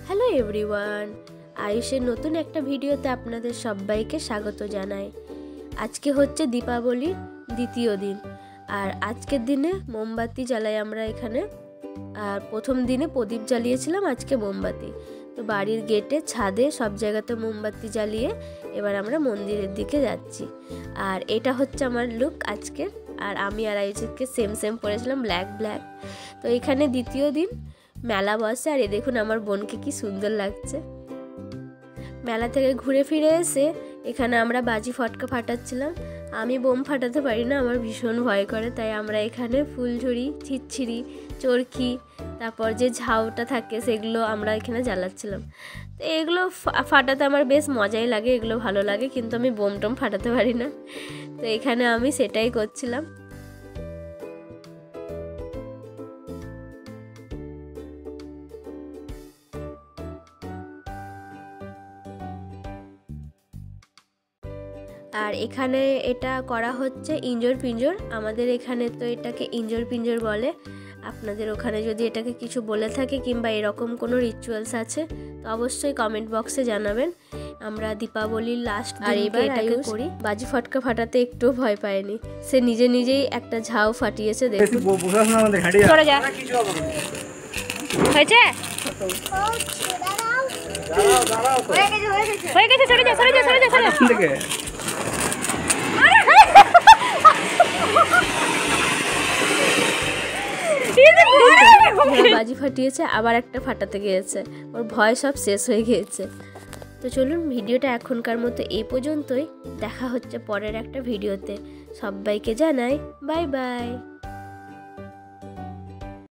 Hello everyone, আয়ুষের নতুন একটা ভিডিওতে আপনাদের সবাইকে স্বাগত জানাই। আজকে হচ্ছে দীপাবলির দ্বিতীয় দিন, আর আজকের দিনে মোমবাতি জ্বালাই আমরা এখানে। আর প্রথম দিনে প্রদীপ জ্বালিয়েছিলাম, আজকে মোমবাতি। তো বাড়ির গেটে, ছাদে সব জায়গাতে মোমবাতি জ্বালিয়ে এবার আমরা মন্দিরের দিকে যাচ্ছি। আর এটা হচ্ছে আমার লুক আজকের। আর আমি আর আয়ুষকে সেম পরেছিলাম, ব্ল্যাক। তো এখানে দ্বিতীয় দিন মেলা বসে, আর এ দেখুন আমার বোনকে কি সুন্দর লাগছে। মেলা থেকে ঘুরে ফিরে এসে এখানে আমরা বাজি ফটকা ফাটাচ্ছিলাম। আমি বোম ফাটাতে পারি না, আমার ভীষণ ভয় করে, তাই আমরা এখানে ফুলঝুরি, ছিচ্ছিরি, চরকি, তারপর যে ঝাউটা থাকে সেগুলো আমরা এখানে জ্বালাচ্ছিলাম। তো এগুলো ফাটাতে আমার বেশ মজাই লাগে, এগুলো ভালো লাগে, কিন্তু আমি বোম টোম ফাটাতে পারি না। তো এখানে আমি সেটাই করছিলাম। আর এখানে এটা করা হচ্ছে ইঞ্জর পিঞ্জর। আমাদের এখানে তো এটাকে ইঞ্জর পিঞ্জর বলে। আপনাদের ওখানে যদি এটাকে কিছু বলে থাকে কিংবা এরকম কোনো রিচুয়ালস আছে তো অবশ্যই কমেন্ট বক্সে জানাবেন। আমরা দীপাবলির লাস্ট আর এবার এটাকে করি। বাজি ফটকা ফাটাতে একটু ভয় পায়নি, সে নিজেই একটা ঝাউ ফাটিয়েছে। দেখুন হয়েছে, বাজি ফাটিয়েছে, আবার একটা ফাটাতে গিয়েছে, ওর ভয় সব শেষ হয়ে গিয়েছে। তো চলুন, ভিডিওটা এখনকার মতো এই পর্যন্তই। দেখা হচ্ছে পরের একটা ভিডিওতে। সবাইকে জানাই বাই বাই।